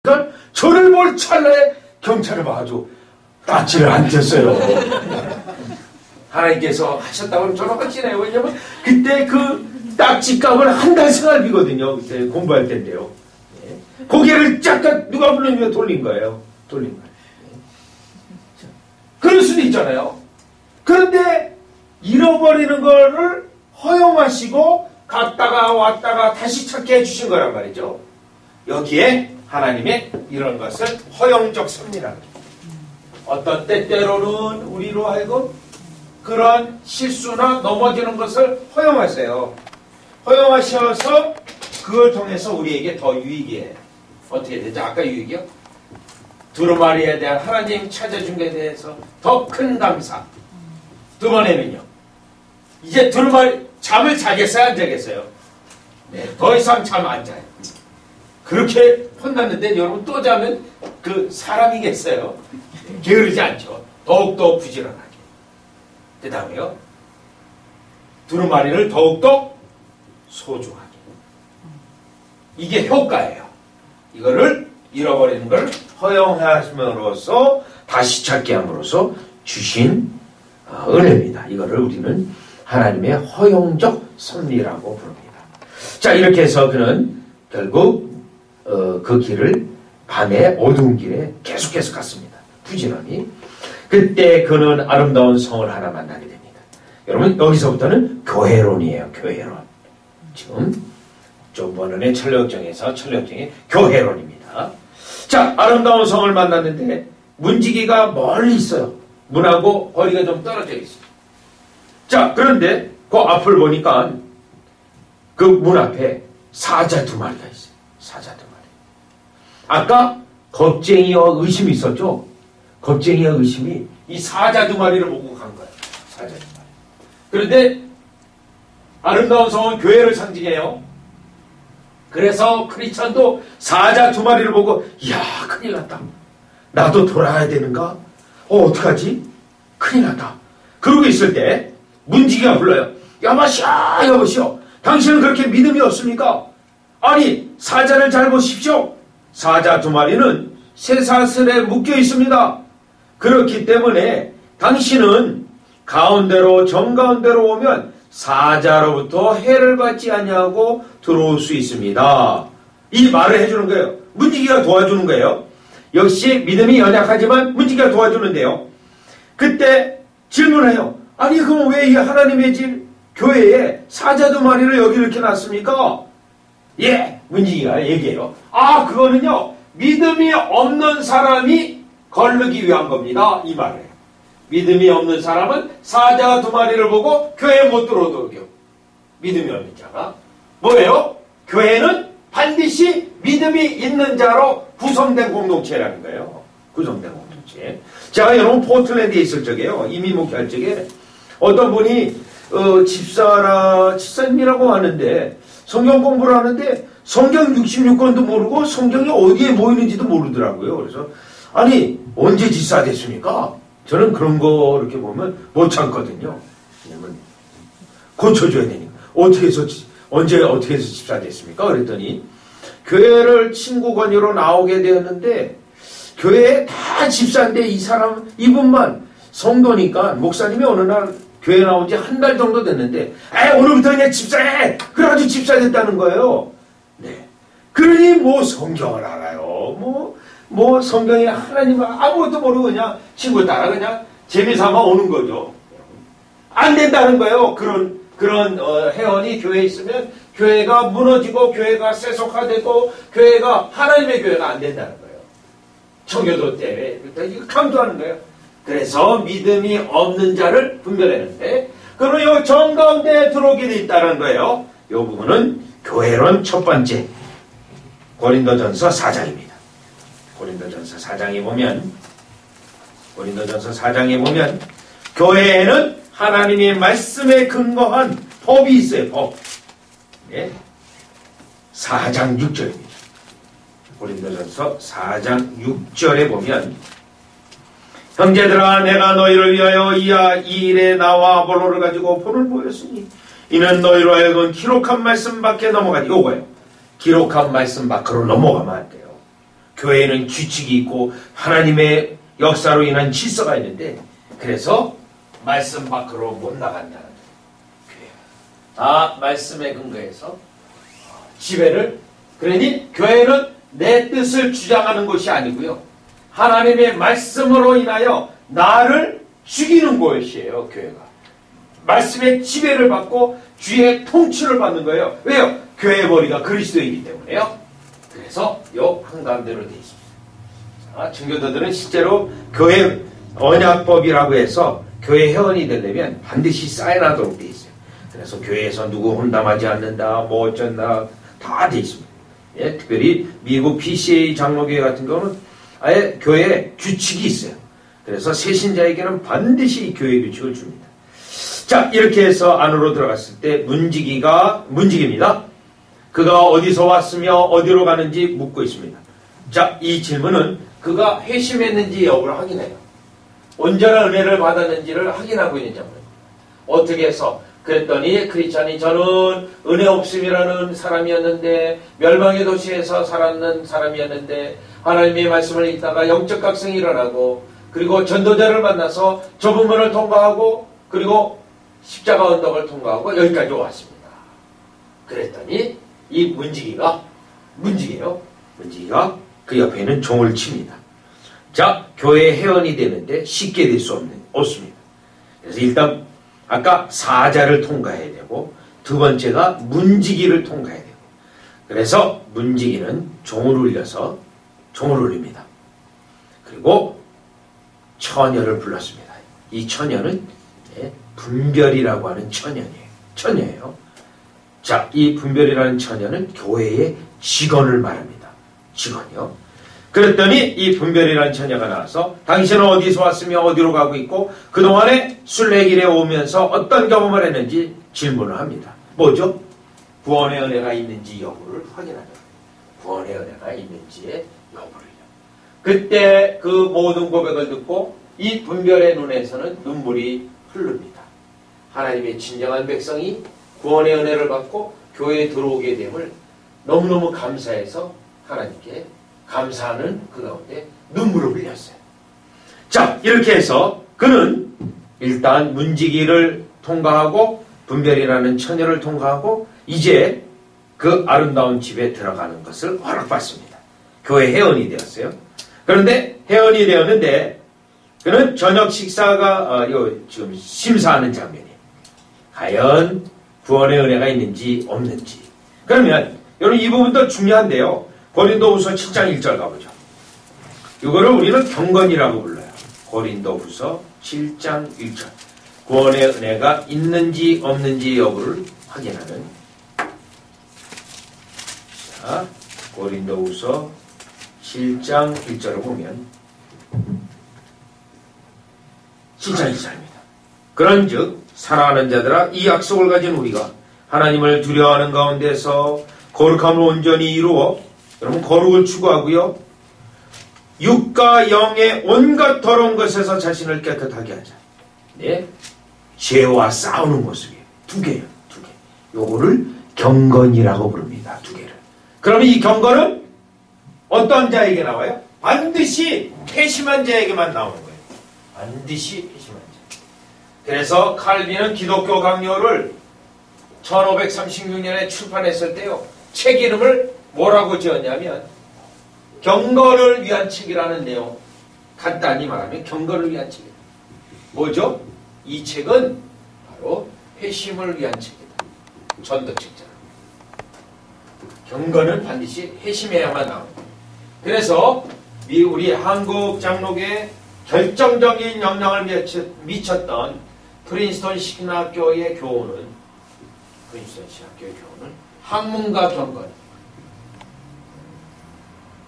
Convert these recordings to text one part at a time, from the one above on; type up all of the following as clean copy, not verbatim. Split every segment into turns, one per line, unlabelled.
그러니까 저를 볼 찰나에 경찰을 봐도 따지를 안 댔어요. 하나님께서 하셨다고 저는 확신해요. 왜냐면 그때 그 딱지값을 한 달 생활비거든요. 그때 공부할 때인데요. 고개를 쫙 누가 불러주면 돌린 거예요. 돌린 거예요. 그럴 수도 있잖아요. 그런데 잃어버리는 거를 허용하시고 갔다가 왔다가 다시 찾게 해주신 거란 말이죠. 여기에 하나님의 이런 것을 허용적 섭리라는 거죠. 어떤 때때로는 우리로 하여금 그런 실수나 넘어지는 것을 허용하세요. 허용하셔서 그걸 통해서 우리에게 더 유익이에요. 어떻게 되죠? 아까 유익이요? 두루마리에 대한 하나님 찾아준 것에 대해서 더 큰 감사. 두 번에는요. 이제 두루마리 잠을 자겠어요? 안 자겠어요? 네, 더 이상 잠 안 자요. 그렇게 혼났는데 여러분 또 자면 그 사람이겠어요? 게으르지 않죠. 더욱더 부지런하게. 그 다음에요. 두루마리를 더욱더 소중하게. 이게 효과예요. 이거를 잃어버리는 걸 허용하심으로써 다시 찾게 함으로써 주신 은혜입니다. 이거를 우리는 하나님의 허용적 섭리라고 부릅니다. 자, 이렇게 해서 그는 결국 그 길을 밤에 어두운 길에 계속해서 갔습니다. 부지런히. 그때 그는 아름다운 성을 하나 만나게 됩니다. 여러분 여기서부터는 교회론이에요. 교회론. 지금 조번원의 천례역정에서 천례역정의 교회론입니다. 자, 아름다운 성을 만났는데 문지기가 멀리 있어요. 문하고 거리가 좀 떨어져 있어요. 자, 그런데 그 앞을 보니까 그 문 앞에 사자 두 마리가 있어요. 사자 두 마리. 아까 겁쟁이와 의심이 있었죠? 겁쟁이와 의심이 이 사자 두 마리를 보고 간 거예요. 사자 두 마리. 그런데 아름다운 성은 교회를 상징해요. 그래서 크리스천도 사자 두 마리를 보고 이야 큰일 났다. 나도 돌아가야 되는가? 어떡하지? 큰일 났다. 그러고 있을 때 문지기가 불러요. 여보시오 여보시오. 당신은 그렇게 믿음이 없습니까? 아니 사자를 잘 보십시오. 사자 두 마리는 쇠사슬에 묶여 있습니다. 그렇기 때문에 당신은 가운데로 정가운데로 오면 사자로부터 해를 받지 아니하고 들어올 수 있습니다. 이 말을 해주는 거예요. 문지기가 도와주는 거예요. 역시 믿음이 연약하지만 문지기가 도와주는데요. 그때 질문해요. 아니 그럼 왜 이 하나님의 집 교회에 사자 두 마리를 여기 이렇게 놨습니까? 예, 문지기가 얘기해요. 아 그거는요 믿음이 없는 사람이 걸르기 위한 겁니다. 이 말을 해요. 믿음이 없는 사람은 사자 두 마리를 보고 교회에 못 들어오도록요. 믿음이 없는 자가 뭐예요? 교회는 반드시 믿음이 있는 자로 구성된 공동체라는 거예요. 구성된 공동체. 제가 여러분 포틀랜드에 있을 적에요. 이미 목회할 적에 어떤 분이 집사님이라고 하는데 성경 공부를 하는데 성경 66권도 모르고 성경이 어디에 모이는지도 모르더라고요. 그래서 아니 언제 집사 됐습니까? 저는 그런 거 이렇게 보면 못 참거든요. 왜냐면 고쳐줘야 되니까. 언제 어떻게 해서 집사 됐습니까? 그랬더니 교회를 친구 권유로 나오게 되었는데 교회에 다 집사인데 이분만 성도니까 목사님이 어느 날 교회 나온 지 한 달 정도 됐는데 오늘부터 그냥 집사해! 그래가지고 집사 됐다는 거예요. 네. 그러니 뭐 성경을 알아요. 뭐 성경에 하나님은 아무것도 모르고 그냥 친구 따라 그냥 재미삼아 오는 거죠. 안 된다는 거예요. 그런 회원이 교회에 있으면 교회가 무너지고 교회가 세속화되고 교회가 하나님의 교회가 안 된다는 거예요. 청교도 때문에 이거 강조하는 거예요. 그래서 믿음이 없는 자를 분별했는데 그러면 이 정가운데 들어오게 돼 있다는 거예요. 이 부분은 교회론 첫 번째 고린도전서 4장입니다. 고린도전서 4장에 보면 교회에는 하나님의 말씀에 근거한 법이 있어요. 법. 네. 4장 6절입니다. 고린도전서 4장 6절에 보면 형제들아 내가 너희를 위하여 이 일에 나와 아볼로를 가지고 본을 보였으니 이는 너희로 하여금 기록한 말씀 밖에 넘어가지. 이거예요. 기록한 말씀 밖으로 넘어가면 안 돼요. 교회는 규칙이 있고 하나님의 역사로 인한 질서가 있는데 그래서 말씀 밖으로 못 나간다는 교회가 다 말씀에 근거해서 지배를 그러니 교회는 내 뜻을 주장하는 것이 아니고요. 하나님의 말씀으로 인하여 나를 죽이는 곳이에요. 교회가. 말씀의 지배를 받고 주의 통치를 받는 거예요. 왜요? 교회의 머리가 그리스도이기 때문에요. 그래서 요 한가운데로 되어 있습니다. 자, 증교도들은 실제로 교회 언약법이라고 해서 교회 회원이 되려면 반드시 사인하도록 되어 있어요. 그래서 교회에서 누구 혼담하지 않는다, 뭐 어쩐다 다 되어 있습니다. 예, 특별히 미국 PCA 장로교회 같은 경우는 아예 교회에 규칙이 있어요. 그래서 새신자에게는 반드시 교회 규칙을 줍니다. 자, 이렇게 해서 안으로 들어갔을 때 문지기입니다. 그가 어디서 왔으며 어디로 가는지 묻고 있습니다. 자, 이 질문은 그가 회심했는지 여부를 확인해요. 온전한 은혜를 받았는지를 확인하고 있는 장면입니다. 어떻게 해서 그랬더니 크리스찬이 저는 은혜 없음이라는 사람이었는데 멸망의 도시에서 살았는 사람이었는데 하나님의 말씀을 읽다가 영적 각성이 일어나고 그리고 전도자를 만나서 좁은 문을 통과하고 그리고 십자가 언덕을 통과하고 여기까지 왔습니다. 그랬더니 이 문지기가 그 옆에 있는 종을 칩니다. 자, 교회 회원이 되는데 쉽게 될 수 없습니다. 그래서 일단 아까 사자를 통과해야 되고 두 번째가 문지기를 통과해야 되고 그래서 문지기는 종을 울립니다. 그리고 처녀를 불렀습니다. 이 처녀는 분별이라고 하는 처녀예요. 자, 이 분별이라는 처녀는 교회의 직원을 말합니다. 직원이요. 그랬더니 이 분별이라는 처녀가 나와서 당신은 어디서 왔으며 어디로 가고 있고 그동안에 순례길에 오면서 어떤 경험을 했는지 질문을 합니다. 뭐죠? 구원의 은혜가 있는지 여부를 확인하죠. 구원의 은혜가 있는지의 여부를요. 그때 그 모든 고백을 듣고 이 분별의 눈에서는 눈물이 흐릅니다. 하나님의 진정한 백성이 구원의 은혜를 받고 교회에 들어오게 됨을 너무너무 감사해서 하나님께 감사하는 그 가운데 눈물을 흘렸어요. 자, 이렇게 해서 그는 일단 문지기를 통과하고 분별이라는 처녀를 통과하고 이제 그 아름다운 집에 들어가는 것을 허락받습니다. 교회 회원이 되었어요. 그런데 회원이 되었는데 그는 저녁 식사가 지금 심사하는 장면이에요. 과연 구원의 은혜가 있는지 없는지. 그러면 여러분 이 부분도 중요한데요. 고린도후서 7장 1절 가보죠. 이거를 우리는 경건이라고 불러요. 고린도후서 7장 1절. 구원의 은혜가 있는지 없는지 여부를 확인하는. 자, 고린도후서 7장 1절을 보면 7장 1절입니다. 그런즉 사랑하는 자들아 이 약속을 가진 우리가 하나님을 두려워하는 가운데서 거룩함을 온전히 이루어 여러분 거룩을 추구하고요. 육과 영의 온갖 더러운 것에서 자신을 깨끗하게 하자. 네, 죄와 싸우는 모습이에요. 두 개예요. 두 개. 요거를 경건이라고 부릅니다. 두 개를. 그러면 이 경건은 어떤 자에게 나와요? 반드시 회심한 자에게만 나오는 거예요. 반드시 회심한 자. 그래서 칼빈은 기독교 강요를 1536년에 출판했을 때요. 책 이름을 뭐라고 지었냐면 경건을 위한 책이라는 내용. 간단히 말하면 경건을 위한 책이다. 뭐죠? 이 책은 바로 회심을 위한 책이다. 전도책자로. 경건은 반드시 회심해야만 나옵니다. 그래서 우리 한국 장로계에 결정적인 영향을 미쳤던 프린스턴 신학교의 교훈은 학문과 경건.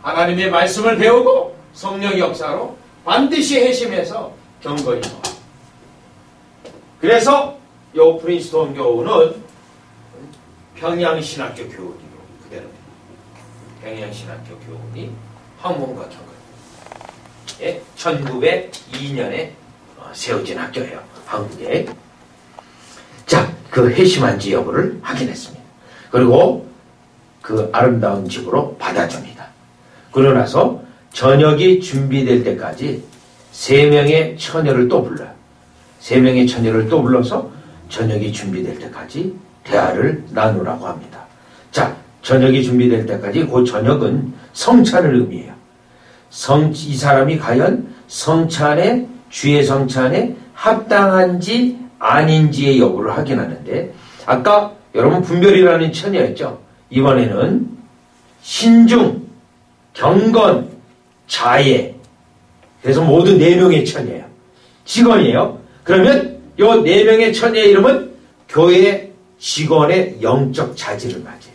하나님의 말씀을 배우고 성령의 역사로 반드시 회심해서 경건이 나와. 그래서 이 프린스턴 교훈은 평양신학교 교훈이로 그대로입니다. 평양신학교 교훈이 학문과 경건. 예, 1902년에 세워진 학교예요. 한국에. 자, 그 회심한지 여부를 확인했습니다. 그리고 그 아름다운 집으로 받아줍니다. 그러고 나서 저녁이 준비될 때까지 3명의 처녀를 또 불러요. 3명의 처녀를 또 불러서 저녁이 준비될 때까지 대화를 나누라고 합니다. 자, 저녁이 준비될 때까지 그 저녁은 성찬을 의미해요. 이 사람이 과연 성찬에, 주의 성찬에 합당한지 아닌지의 여부를 확인하는데, 아까 여러분 분별이라는 처녀였죠. 이번에는 신중, 경건, 자예. 그래서 모두 4명의 처녀예요. 직원이에요. 그러면 이 4명의 처녀의 이름은 교회 직원의 영적 자질을 가져요.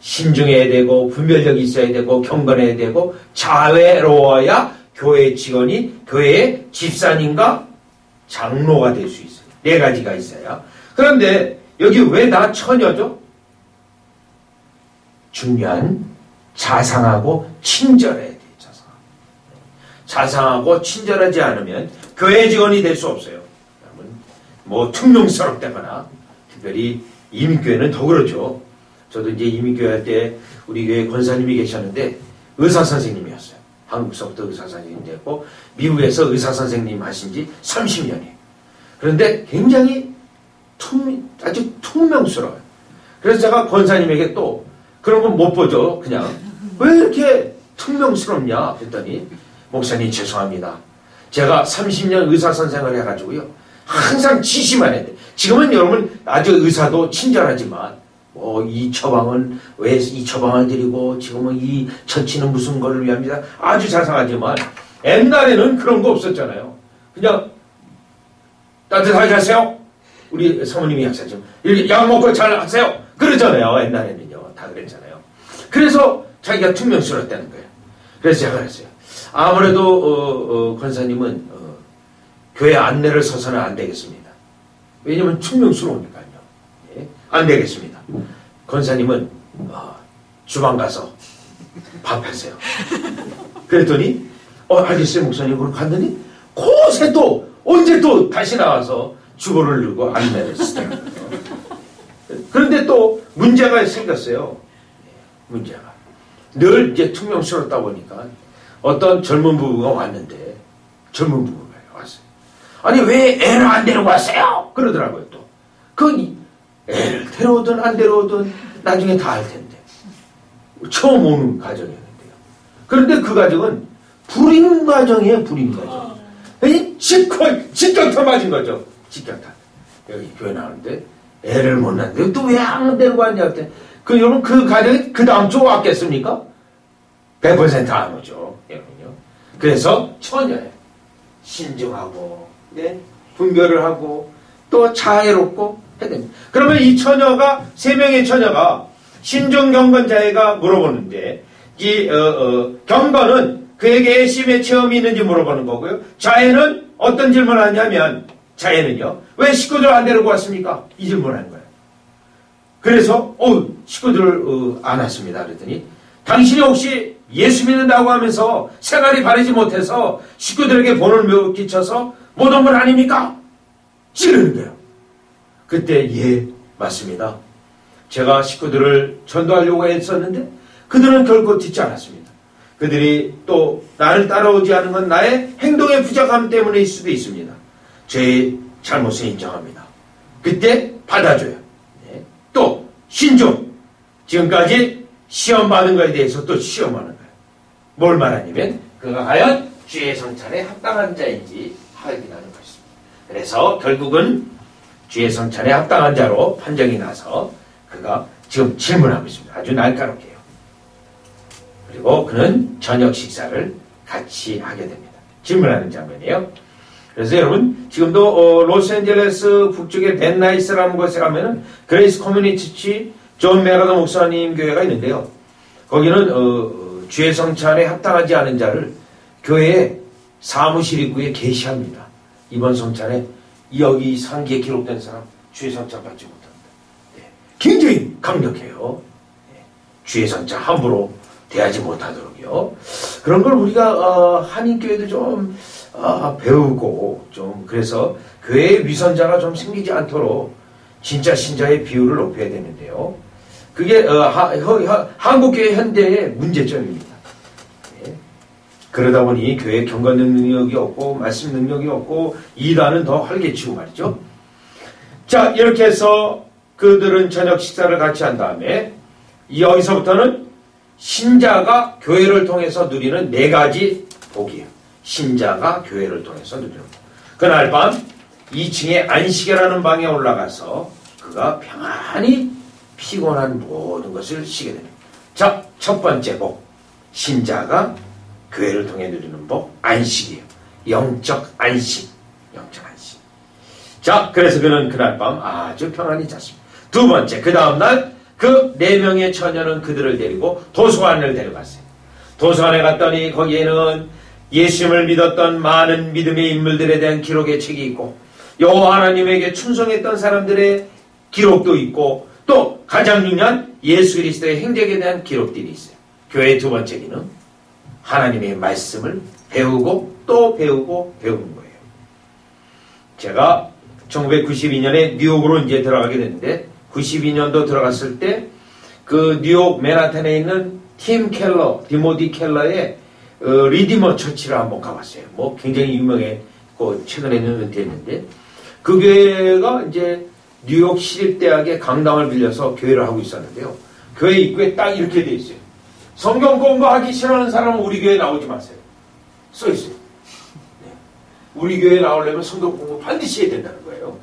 신중해야 되고 분별력이 있어야 되고 경건해야 되고 자애로워야 교회 직원이 교회의 집사님과 장로가 될 수 있어요. 4가지가 있어요. 그런데 여기 왜 다 처녀죠? 중요한 자상하고 친절해야 돼요. 자상하고 친절하지 않으면 교회 직원이 될 수 없어요. 뭐 퉁명스럽다거나, 특별히 이민교회는 더 그렇죠. 저도 이제 이민교회 할 때 우리 교회 권사님이 계셨는데 의사 선생님이었어요. 한국서부터 의사 선생님이 됐고 미국에서 의사 선생님 하신 지 30년이에요. 그런데 굉장히 아주 퉁명스러워요. 그래서 제가 권사님에게 또 그런 건 못 보죠. 그냥 왜 이렇게 퉁명스럽냐 했더니, 목사님 죄송합니다. 제가 30년 의사 선생을 해가지고요, 항상 지시만 해야 돼. 지금은 여러분 아주 의사도 친절하지만 이 처방은 왜 이 처방을 드리고 지금은 이 처치는 무슨 거를 위합니다. 아주 자상하지만 옛날에는 그런 거 없었잖아요. 그냥 따뜻하게 하세요. 우리 사모님이 약사님 이렇게 약 먹고 잘 하세요. 그러잖아요. 옛날에는요. 다 그랬잖아요. 그래서 자기가 퉁명스러웠다는 거예요. 그래서 제가 그랬어요. 아무래도 권사님은 교회 안내를 서서는 안 되겠습니다. 왜냐면 퉁명스러우니까요. 예? 안 되겠습니다. 권사님은 주방 가서 밥 하세요. 그랬더니 알겠어요 목사님. 그럼 갔더니 곳에 또 언제 또 다시 나와서 주보를 들고 안내를 했어요. 그런데 또 문제가 생겼어요. 문제가 늘 이제 퉁명스럽다 보니까 어떤 젊은 부부가 왔는데, 젊은 부부가 왔어요. 아니 왜 애를 안 데리고 왔어요? 그러더라고요. 또 그 애를 데려오든 안 데려오든 나중에 다 할 텐데, 처음 오는 가정이었는데요. 그런데 그 가정은 불임 가정이에요. 불임 가정. 직격탄 맞은 거죠. 직격탄. 여기 교회 나오는데 애를 못 낳는데 또 왜 안 데리고 왔냐 했더니, 여러분 그 가정이 그 다음 주 왔겠습니까? 100% 안 오죠. 여러분요. 그래서 처녀예요. 신중하고, 네, 분별을 하고 또 자애롭고 해야 됩니다. 그러면 이 처녀가, 3명의 처녀가 신중 경건 자애가 물어보는데, 이 경건은 그에게 애심의 체험이 있는지 물어보는 거고요. 자애는 어떤 질문을 하냐면, 자애는요, 왜 식구들 안 데리고 왔습니까? 이 질문을 하는 거예요. 그래서 식구들을 안 왔습니다. 그랬더니, 당신이 혹시 예수 믿는다고 하면서 생활이 바르지 못해서 식구들에게 본을 끼쳐서 못 온 건 아닙니까? 찌르는 거예요. 그때 예, 맞습니다. 제가 식구들을 전도하려고 했었는데 그들은 결코 듣지 않았습니다. 그들이 또 나를 따라오지 않은 건 나의 행동의 부족함 때문일 수도 있습니다. 제 잘못을 인정합니다. 그때 받아줘요. 네. 또 신중. 지금까지 시험 받은 거에 대해서 또 시험하는 거예요. 뭘 말하냐면 그가 과연 주의 성찬에 합당한 자인지 확인하는 것입니다. 그래서 결국은 주의 성찬에 합당한 자로 판정이 나서 그가 지금 질문하고 있습니다. 아주 날카롭게요. 그리고 그는 저녁 식사를 같이 하게 됩니다. 질문하는 장면이에요. 그래서 여러분 지금도 로스앤젤레스 북쪽의 벤나이스라는 곳에 가면은 그레이스 커뮤니티 존 메가더 목사님 교회가 있는데요. 거기는 주의 성찬에 합당하지 않은 자를 교회의 사무실 입구에 게시합니다. 이번 성찬에 여기 상기에 기록된 사람 주의 성찬 받지 못합니다. 네. 굉장히 강력해요. 네. 주의 성찬 함부로 대하지 못하도록요. 그런 걸 우리가 한인교회도 좀 배우고 좀 그래서 교회의 위선자가 좀 생기지 않도록 진짜 신자의 비율을 높여야 되는데요. 그게 한국교회 현대의 문제점입니다. 네. 그러다 보니 교회 경건 능력이 없고 말씀 능력이 없고 이단은 더 활개치고 말이죠. 자, 이렇게 해서 그들은 저녁 식사를 같이 한 다음에 여기서부터는 신자가 교회를 통해서 누리는 4가지 복이에요. 신자가 교회를 통해서 누리는 복. 그날 밤 2층에 안식이라는 방에 올라가서 그가 평안히 피곤한 모든 것을 쉬게 됩니다. 자, 첫 번째 복. 신자가 교회를 통해 누리는 복, 안식이에요. 영적 안식. 영적 안식. 자, 그래서 그는 그날 밤 아주 평안히 잤습니다. 두 번째, 그 다음날 그 4명의 처녀는 그들을 데리고 도서관을 데려갔어요. 도서관에 갔더니 거기에는 예수님을 믿었던 많은 믿음의 인물들에 대한 기록의 책이 있고 여호와 하나님에게 충성했던 사람들의 기록도 있고 또 가장 중요한 예수 그리스도의 행적에 대한 기록들이 있어요. 교회의 두 번째 기능, 하나님의 말씀을 배우고 또 배우고 배우는 거예요. 제가 1992년에 뉴욕으로 이제 들어가게 됐는데 92년도 들어갔을 때 그 뉴욕 맨하탄에 있는 디모디 켈러의 리디머 처치를 한번 가봤어요. 뭐 굉장히 유명했고 최근에는 은퇴했는데 그 교회가 이제 뉴욕 시립대학의 강당을 빌려서 교회를 하고 있었는데요. 교회 입구에 딱 이렇게 돼 있어요. 성경 공부하기 싫어하는 사람은 우리 교회에 나오지 마세요. 써 있어요. 네. 우리 교회에 나오려면 성경 공부 반드시 해야 된다는 거예요.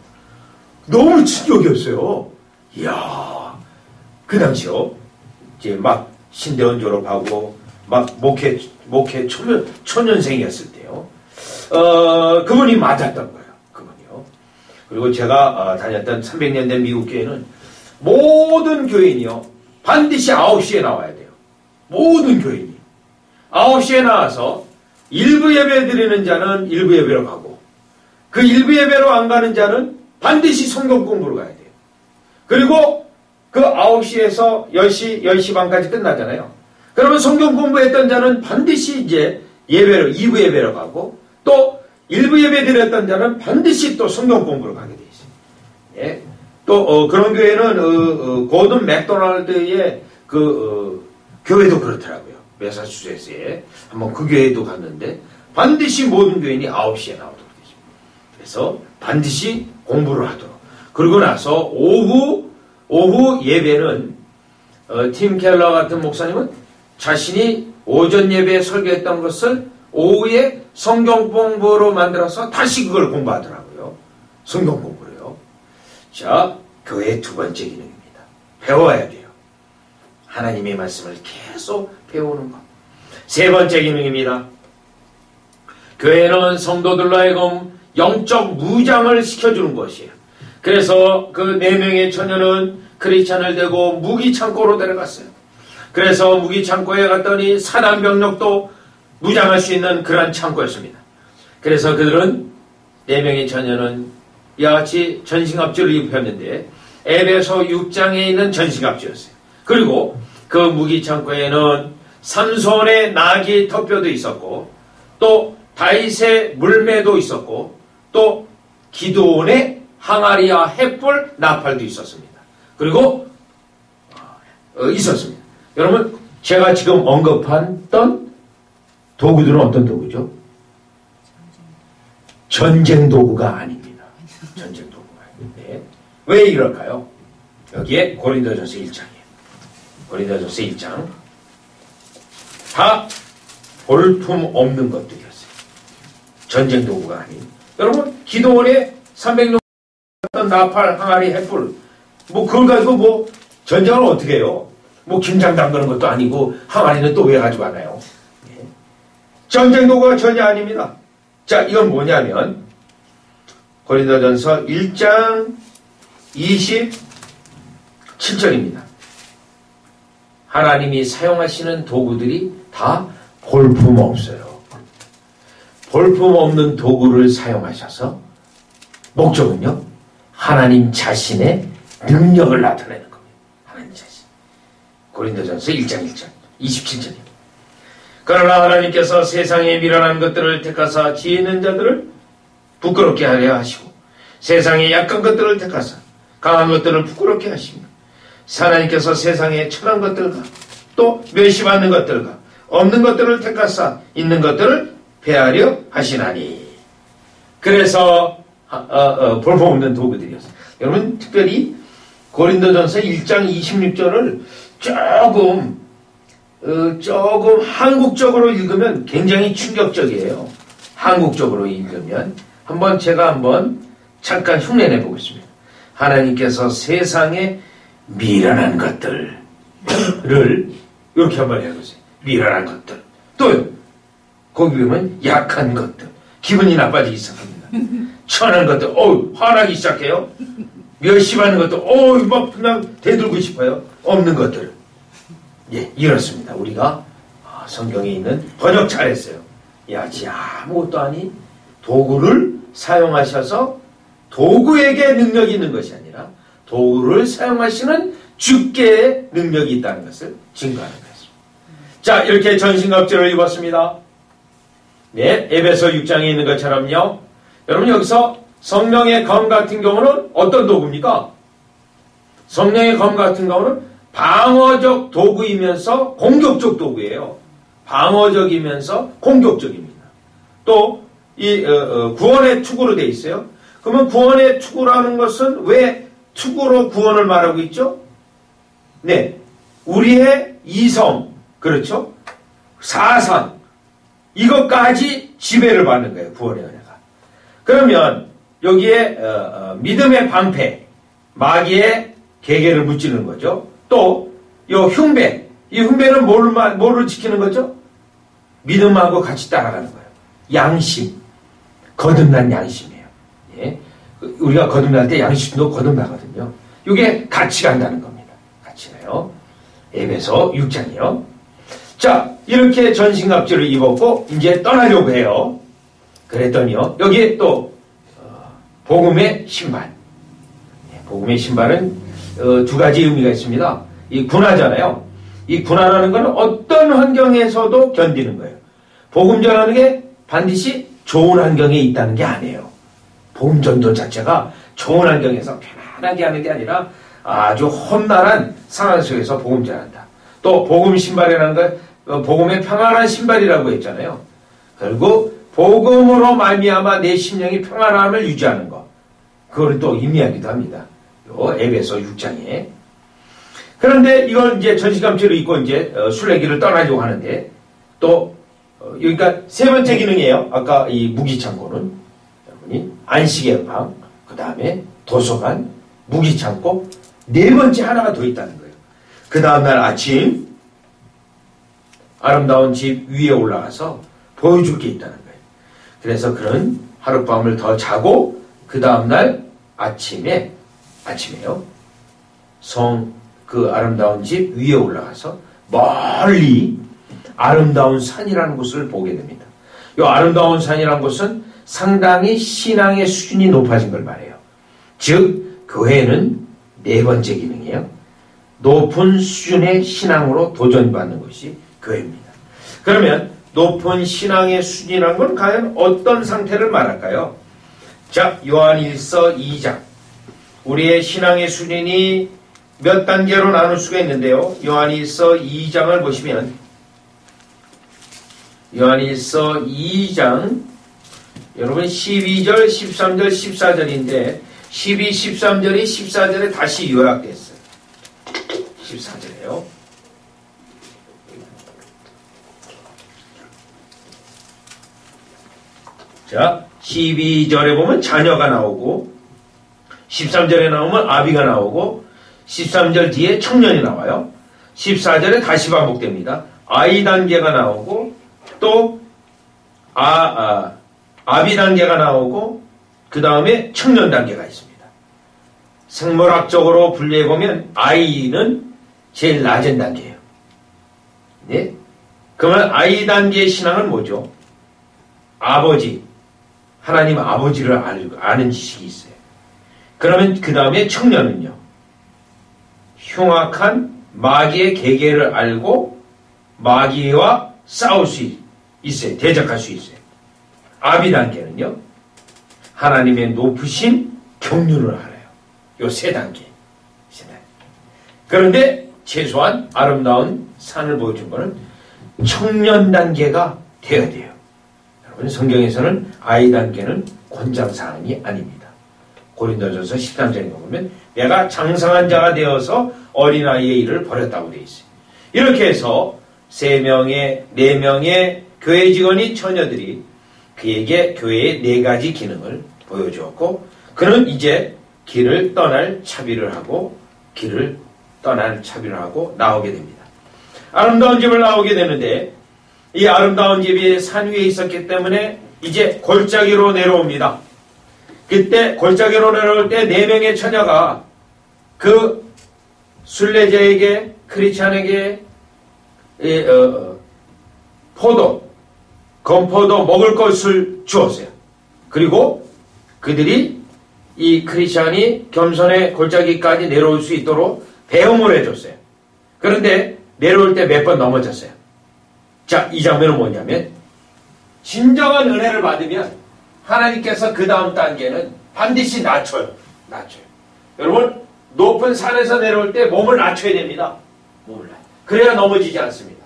너무 충격이었어요. 이야, 그 당시요. 이제 막 신대원 졸업하고 막 목회 초년생이었을 때요. 그분이 맞았던 거예요. 그분이요. 그리고 제가 다녔던 300년 된 미국 교회는 모든 교인이요. 반드시 9시에 나와야 돼요. 모든 교인이. 9시에 나와서 일부 예배 드리는 자는 일부 예배로 가고 그 일부 예배로 안 가는 자는 반드시 성경 공부를 가야 돼요. 그리고 그 9시에서 10시 반까지 끝나잖아요. 그러면 성경 공부했던 자는 반드시 이제 예배로, 2부 예배로 가고 또 1부 예배 드렸던 자는 반드시 또 성경 공부를 가게 돼 있어요. 예. 또 그런 교회는 고든 맥도날드의 교회도 그렇더라고요. 매사추세츠에 한번 그 교회도 갔는데 반드시 모든 교인이 9시에 나오도록 되죠. 그래서 반드시 공부를 하도록. 그러고 나서 오후 예배는 팀 켈러 같은 목사님은 자신이 오전 예배에 설교했던 것을 오후에 성경 공부로 만들어서 다시 그걸 공부하더라고요. 성경 공부로요. 자, 교회의 두 번째 기능입니다. 배워야 돼요. 하나님의 말씀을 계속 배우는 것. 세 번째 기능입니다. 교회는 성도들로 하여금 영적 무장을 시켜주는 것이에요. 그래서 그 4명의 처녀는 크리스찬을 대고 무기창고로 데려갔어요. 그래서 무기창고에 갔더니 사단 병력도 무장할 수 있는 그런 창고였습니다. 그래서 그들은 4명의 처녀는 이와 같이 전신갑주를 입혔는데 에베소 6장에 있는 전신갑주였어요. 그리고 그 무기창고에는 삼손의 나귀 턱뼈도 있었고 또 다윗의 물매도 있었고 또 기드온의 항아리와 햇불 나팔도 있었습니다. 그리고 있었습니다. 여러분, 제가 지금 언급했던 도구들은 어떤 도구죠? 전쟁 도구가 아닙니다. 전쟁 도구가 아닌데 왜 이럴까요? 여기에 고린도전서 1장이에요. 고린도전서 1장 다 볼품 없는 것들이었어요. 전쟁 도구가 아닌. 여러분, 기도원에 300년 나팔, 항아리, 햇불 뭐 그걸 가지고 뭐 전쟁을 어떻게 해요? 뭐 김장 담그는 것도 아니고 항아리는 또 왜 가지고 가나요? 예. 전쟁 도구가 전혀 아닙니다. 자, 이건 뭐냐면 고린도전서 1장 27절입니다. 하나님이 사용하시는 도구들이 다 볼품 없어요. 볼품 없는 도구를 사용하셔서 목적은요, 하나님 자신의 능력을 나타내는 겁니다. 하나님 자신. 고린도전서 1장 1절 27절입니다. 그러나 하나님께서 세상에 미련한 것들을 택하사 지혜 있는 자들을 부끄럽게 하려 하시고 세상에 약한 것들을 택하사 강한 것들을 부끄럽게 하십니다. 하나님께서 세상에 천한 것들과 또 멸시받는 것들과 없는 것들을 택하사 있는 것들을 폐하려 하시나니. 그래서 볼품없는 도구들이었어요. 여러분 특별히 고린도전서 1장 26절을 조금 한국적으로 읽으면 굉장히 충격적이에요. 한국적으로 읽으면 제가 한번 잠깐 흉내내 보겠습니다. 하나님께서 세상에 미련한 것들을 이렇게 한번 해보세요. 미련한 것들. 또요. 거기 보면 약한 것들. 기분이 나빠지기 시작합니다. 천한 것들. 화나기 시작해요. 멸시받는 것들. 막 그냥 대들고 싶어요. 없는 것들. 예, 이렇습니다. 우리가 성경에 있는 번역 잘했어요. 야, 지 아무것도 아닌 도구를 사용하셔서 도구에게 능력이 있는 것이 아니라 도구를 사용하시는 주께의 능력이 있다는 것을 증거하는 것입니다. 자, 이렇게 전신갑주를 입었습니다. 네, 에베소 6장에 있는 것처럼요. 여러분 여기서 성령의 검 같은 경우는 어떤 도구입니까? 성령의 검 같은 경우는 방어적 도구이면서 공격적 도구예요. 방어적이면서 공격적입니다. 또 이 구원의 투구로 되어 있어요. 그러면 구원의 투구라는 것은 왜 투구로 구원을 말하고 있죠? 네, 우리의 이성, 그렇죠? 사상, 이것까지 지배를 받는 거예요. 구원의 은혜가. 그러면 여기에 믿음의 방패, 마귀의 계계를 무찌르는 거죠. 또 이 흉배, 이 흉배는 뭐를 지키는 거죠? 믿음하고 같이 따라가는 거예요. 양심, 거듭난 양심이에요. 예. 우리가 거듭날 때 양심도 거듭나거든요. 이게 같이 간다는 겁니다. 같이 가요. 에베소 6장이요. 자, 이렇게 전신갑주를 입었고 이제 떠나려고 해요. 그랬더니요. 여기에 또 복음의 신발. 복음의 신발은 두 가지 의미가 있습니다. 이 군화잖아요. 이 군화라는 건 어떤 환경에서도 견디는 거예요. 복음 전하는 게 반드시 좋은 환경에 있다는 게 아니에요. 복음 전도 자체가 좋은 환경에서 편안하게 하는 게 아니라 아주 험난한 상황 속에서 복음 전한다. 또 복음 신발이라는 건 복음의 평안한 신발이라고 했잖아요. 결국 복음으로 말미암아 내 심령이 평안함을 유지하는 것. 그걸 또 의미하기도 합니다. 요 에베소 6장에. 그런데 이걸 이제 전신갑주를 입고 이제 순례길을 떠나려고 하는데 또 여기가 세 번째 기능이에요. 아까 이 무기창고는 여러분이 안식의 방, 그 다음에 도서관, 무기창고, 네 번째 하나가 더 있다는 거예요. 그 다음날 아침 아름다운 집 위에 올라가서 보여줄 게 있다는 거예요. 그래서 그런 하룻밤을 더 자고 그 다음날 아침에요. 그 아름다운 집 위에 올라가서 멀리 아름다운 산이라는 곳을 보게 됩니다. 이 아름다운 산이라는 곳은 상당히 신앙의 수준이 높아진 걸 말해요. 즉 교회는 네 번째 기능이에요. 높은 수준의 신앙으로 도전받는 것이 교회입니다. 그러면 높은 신앙의 수준이라는 건 과연 어떤 상태를 말할까요? 자, 요한일서 2장. 우리의 신앙의 수준이 몇 단계로 나눌 수가 있는데요. 요한일서 2장을 보시면 요한일서 2장 여러분 12절, 13절, 14절인데 12, 13절이 14절에 다시 요약됐어요. 14절이에요. 자, 12절에 보면 자녀가 나오고 13절에 나오면 아비가 나오고 13절 뒤에 청년이 나와요. 14절에 다시 반복됩니다. 아이 단계가 나오고 또 아비 단계가 나오고 그 다음에 청년 단계가 있습니다. 생물학적으로 분류해보면 아이는 제일 낮은 단계예요. 네? 그러면 아이 단계의 신앙은 뭐죠? 아버지, 하나님 아버지를 아는 지식이 있어요. 그러면 그 다음에 청년은요. 흉악한 마귀의 계계를 알고 마귀와 싸울 수 있어요. 대적할 수 있어요. 아비 단계는요. 하나님의 높으신 경륜을 알아요. 요 세 단계. 그런데 최소한 아름다운 산을 보여준 거는 청년 단계가 되어야 돼요. 여러분 성경에서는 아이 단계는 권장사항이 아닙니다. 고린도전서 13장에 보면 내가 장성한 자가 되어서 어린아이의 일을 버렸다고 되어 있어요. 이렇게 해서 4명의 교회 직원이 처녀들이 그에게 교회의 4가지 기능을 보여주었고 그는 이제 길을 떠날 차비를 하고 나오게 됩니다. 아름다운 집을 나오게 되는데 이 아름다운 집이 산 위에 있었기 때문에 이제 골짜기로 내려옵니다. 그때 골짜기로 내려올 때 4명의 처녀가 그 순례자에게 크리스찬에게 건포도 먹을 것을 주었어요. 그리고 그들이 이 크리스찬이 겸손의 골짜기까지 내려올 수 있도록 배움을 해줬어요. 그런데 내려올 때 몇 번 넘어졌어요. 자, 이 장면은 뭐냐면 진정한 은혜를 받으면 하나님께서 그 다음 단계는 반드시 낮춰요. 여러분 높은 산에서 내려올 때 몸을 낮춰야 됩니다. 그래야 넘어지지 않습니다.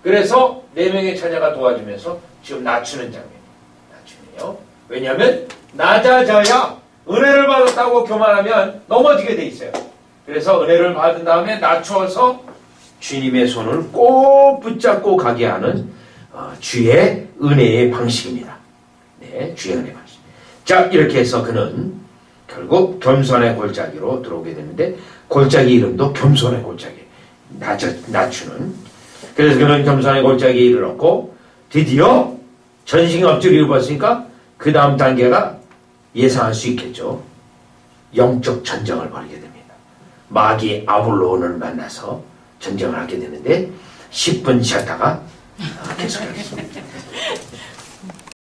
그래서 4명의 처녀가 도와주면서 지금 낮추는 장면이에요. 왜냐하면 낮아져야 은혜를 받았다고 교만하면 넘어지게 돼 있어요. 그래서 은혜를 받은 다음에 낮추어서 주님의 손을 꼭 붙잡고 가게 하는 주의 은혜의 방식입니다. 네, 주의 은혜의 방식. 자, 이렇게 해서 그는 결국 겸손의 골짜기로 들어오게 되는데 골짜기 이름도 겸손의 골짜기. 낮추는. 그래서 그는 겸손의 골짜기에 이르렀고 드디어 전신 엎드려 입었으니까 그 다음 단계가 예상할 수 있겠죠. 영적 전쟁을 벌이게 됩니다. 마귀 아볼론을 만나서 전쟁을 하게 되는데 10분 쉬었다가 계속하겠습니다.